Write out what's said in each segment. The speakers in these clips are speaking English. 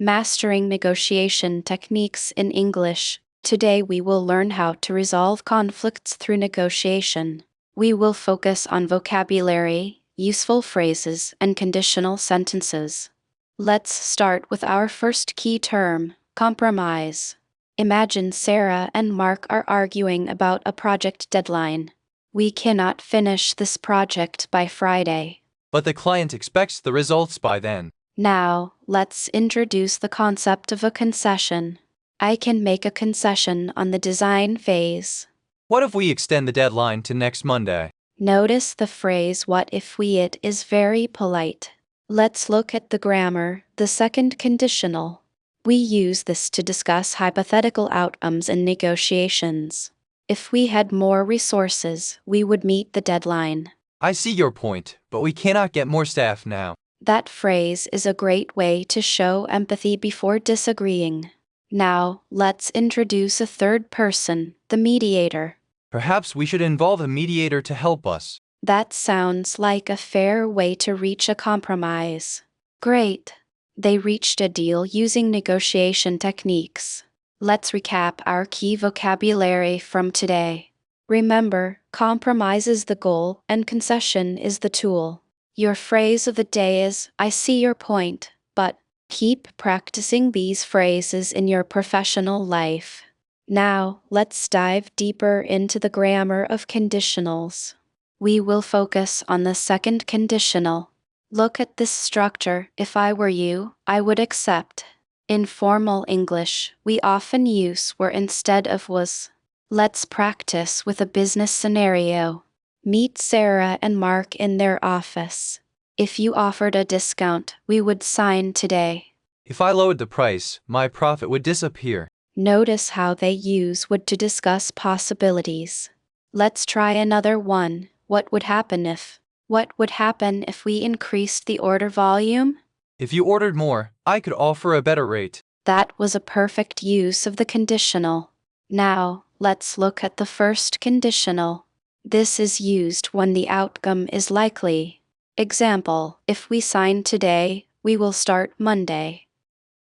Mastering negotiation techniques in English. Today we will learn how to resolve conflicts through negotiation. We will focus on vocabulary, useful phrases, and conditional sentences. Let's start with our first key term, compromise. Imagine Sarah and Mark are arguing about a project deadline. We cannot finish this project by Friday. But the client expects the results by then. Now, let's introduce the concept of a concession. I can make a concession on the design phase. What if we extend the deadline to next Monday? Notice the phrase "what if we" it is very polite. Let's look at the grammar, the second conditional. We use this to discuss hypothetical outcomes in negotiations. If we had more resources, we would meet the deadline. I see your point, but we cannot get more staff now. That phrase is a great way to show empathy before disagreeing. Now, let's introduce a third person, the mediator. Perhaps we should involve a mediator to help us. That sounds like a fair way to reach a compromise. Great! They reached a deal using negotiation techniques. Let's recap our key vocabulary from today. Remember, compromise is the goal and concession is the tool. Your phrase of the day is, "I see your point," but keep practicing these phrases in your professional life. Now, let's dive deeper into the grammar of conditionals. We will focus on the second conditional. Look at this structure. If I were you, I would accept. In formal English, we often use were instead of was. Let's practice with a business scenario. Meet Sarah and Mark in their office. If you offered a discount, we would sign today. If I lowered the price, my profit would disappear. Notice how they use would to discuss possibilities. Let's try another one. What would happen if? What would happen if we increased the order volume? If you ordered more, I could offer a better rate. That was a perfect use of the conditional. Now, let's look at the first conditional. This is used when the outcome is likely. Example, if we sign today, we will start Monday.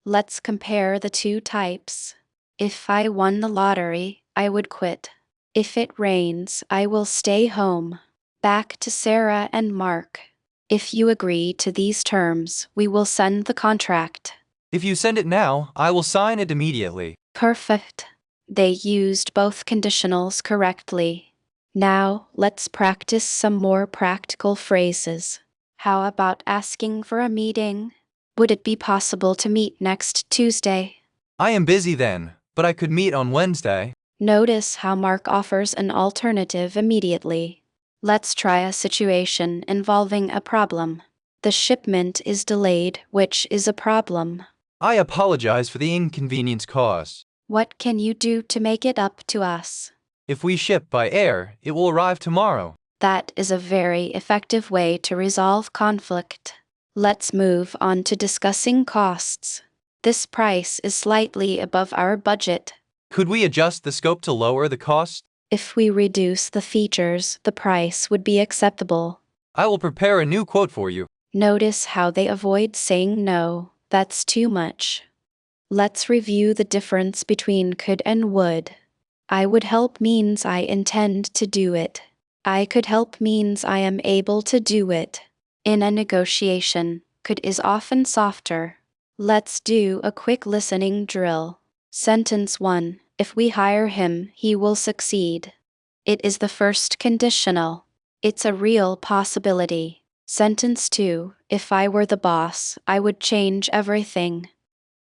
Let's compare the two types. If I won the lottery, I would quit. If it rains, I will stay home. Back to Sarah and Mark. If you agree to these terms, we will send the contract. If you send it now, I will sign it immediately. Perfect. They used both conditionals correctly. Now, let's practice some more practical phrases. How about asking for a meeting? Would it be possible to meet next Tuesday? I am busy then, but I could meet on Wednesday. Notice how Mark offers an alternative immediately. Let's try a situation involving a problem. The shipment is delayed, which is a problem. I apologize for the inconvenience caused. What can you do to make it up to us? If we ship by air, it will arrive tomorrow. That is a very effective way to resolve conflict. Let's move on to discussing costs. This price is slightly above our budget. Could we adjust the scope to lower the cost? If we reduce the features, the price would be acceptable. I will prepare a new quote for you. Notice how they avoid saying no, that's too much. Let's review the difference between could and would. I would help means I intend to do it. I could help means I am able to do it. In a negotiation, could is often softer. Let's do a quick listening drill. Sentence 1. If we hire him, he will succeed. It is the first conditional. It's a real possibility. Sentence 2. If I were the boss, I would change everything.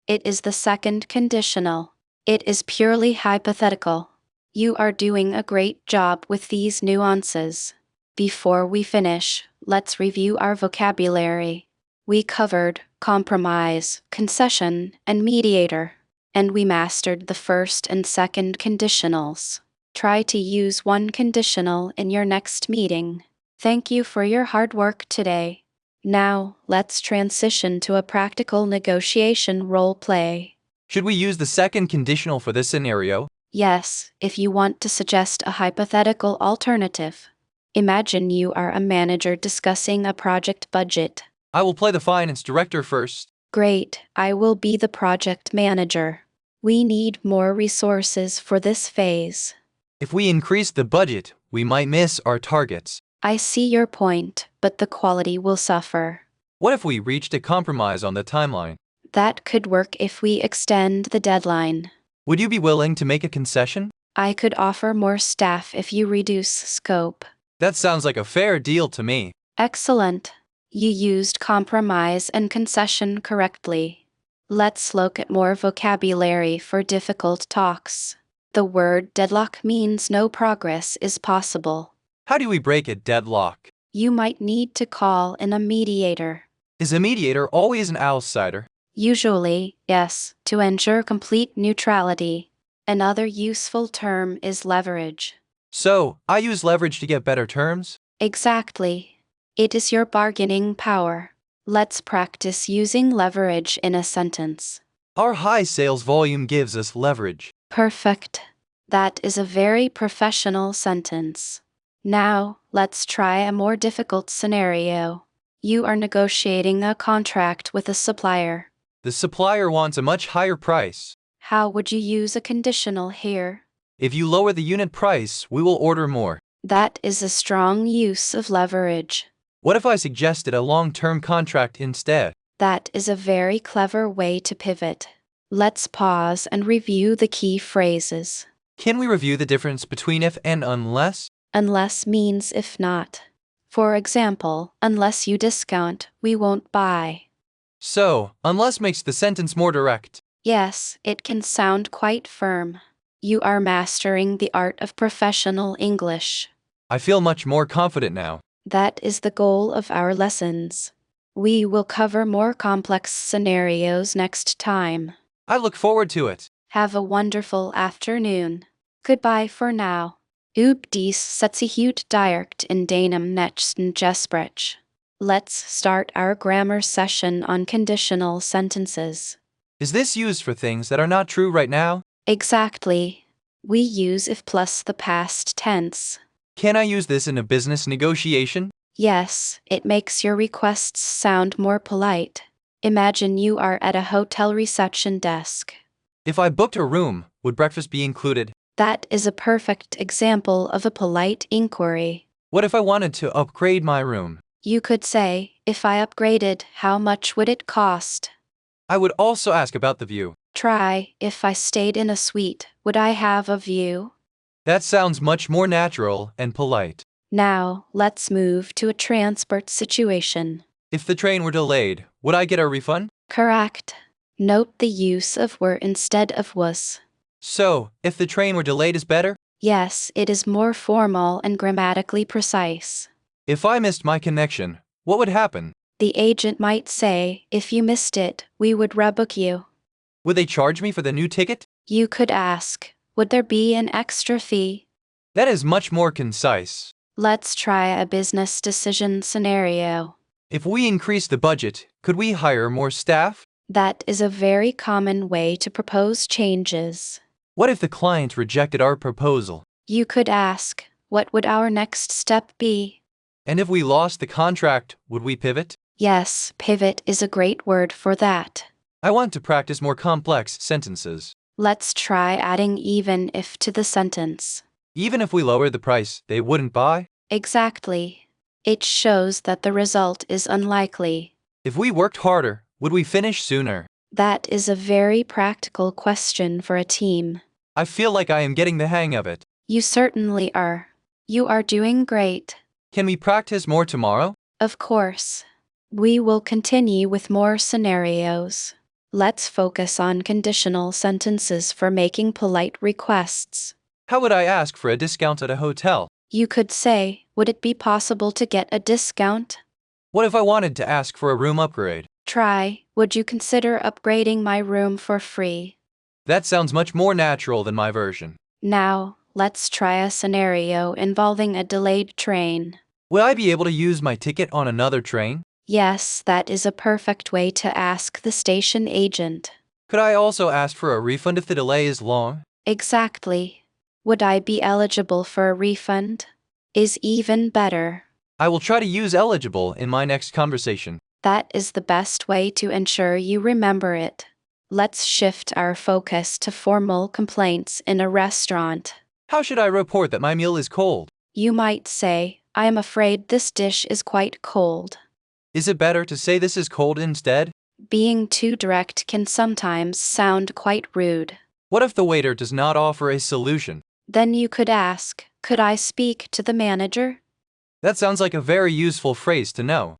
It is the second conditional. It is purely hypothetical. You are doing a great job with these nuances. Before we finish, let's review our vocabulary. We covered compromise, concession, and mediator. And we mastered the first and second conditionals. Try to use one conditional in your next meeting. Thank you for your hard work today. Now, let's transition to a practical negotiation role play. Should we use the second conditional for this scenario? Yes, if you want to suggest a hypothetical alternative. Imagine you are a manager discussing a project budget. I will play the finance director first. Great, I will be the project manager. We need more resources for this phase. If we increase the budget, we might miss our targets. I see your point, but the quality will suffer. What if we reached a compromise on the timeline? That could work if we extend the deadline. Would you be willing to make a concession? I could offer more staff if you reduce scope. That sounds like a fair deal to me. Excellent. You used compromise and concession correctly. Let's look at more vocabulary for difficult talks. The word deadlock means no progress is possible. How do we break a deadlock? You might need to call in a mediator. Is a mediator always an outsider? Usually, yes, to ensure complete neutrality. Another useful term is leverage. So, I use leverage to get better terms? Exactly. It is your bargaining power. Let's practice using leverage in a sentence. Our high sales volume gives us leverage. Perfect. That is a very professional sentence. Now, let's try a more difficult scenario. You are negotiating a contract with a supplier. The supplier wants a much higher price. How would you use a conditional here? If you lower the unit price, we will order more. That is a strong use of leverage. What if I suggested a long-term contract instead? That is a very clever way to pivot. Let's pause and review the key phrases. Can we review the difference between if and unless? Unless means if not. For example, unless you discount, we won't buy. So, unless makes the sentence more direct. Yes, it can sound quite firm. You are mastering the art of professional English. I feel much more confident now. That is the goal of our lessons. We will cover more complex scenarios next time. I look forward to it. Have a wonderful afternoon. Goodbye for now. Upp dies zet zich uit direct in deinem nächsten Gespräch. Let's start our grammar session on conditional sentences. Is this used for things that are not true right now? Exactly. We use if plus the past tense. Can I use this in a business negotiation? Yes, it makes your requests sound more polite. Imagine you are at a hotel reception desk. If I booked a room, would breakfast be included? That is a perfect example of a polite inquiry. What if I wanted to upgrade my room? You could say, if I upgraded, how much would it cost? I would also ask about the view. Try, if I stayed in a suite, would I have a view? That sounds much more natural and polite. Now, let's move to a transport situation. If the train were delayed, would I get a refund? Correct. Note the use of were instead of was. So, if the train were delayed is better? Yes, it is more formal and grammatically precise. If I missed my connection, what would happen? The agent might say, if you missed it, we would rebook you. Would they charge me for the new ticket? You could ask, would there be an extra fee? That is much more concise. Let's try a business decision scenario. If we increase the budget, could we hire more staff? That is a very common way to propose changes. What if the client rejected our proposal? You could ask, what would our next step be? And if we lost the contract, would we pivot? Yes, pivot is a great word for that. I want to practice more complex sentences. Let's try adding even if to the sentence. Even if we lower the price, they wouldn't buy? Exactly. It shows that the result is unlikely. If we worked harder, would we finish sooner? That is a very practical question for a team. I feel like I am getting the hang of it. You certainly are. You are doing great. Can we practice more tomorrow? Of course. We will continue with more scenarios. Let's focus on conditional sentences for making polite requests. How would I ask for a discount at a hotel? You could say, would it be possible to get a discount? What if I wanted to ask for a room upgrade? Try, would you consider upgrading my room for free? That sounds much more natural than my version. Now, let's try a scenario involving a delayed train. Will I be able to use my ticket on another train? Yes, that is a perfect way to ask the station agent. Could I also ask for a refund if the delay is long? Exactly. Would I be eligible for a refund? Is even better. I will try to use eligible in my next conversation. That is the best way to ensure you remember it. Let's shift our focus to formal complaints in a restaurant. How should I report that my meal is cold? You might say, I am afraid this dish is quite cold. Is it better to say this is cold instead? Being too direct can sometimes sound quite rude. What if the waiter does not offer a solution? Then you could ask, could I speak to the manager? That sounds like a very useful phrase to know.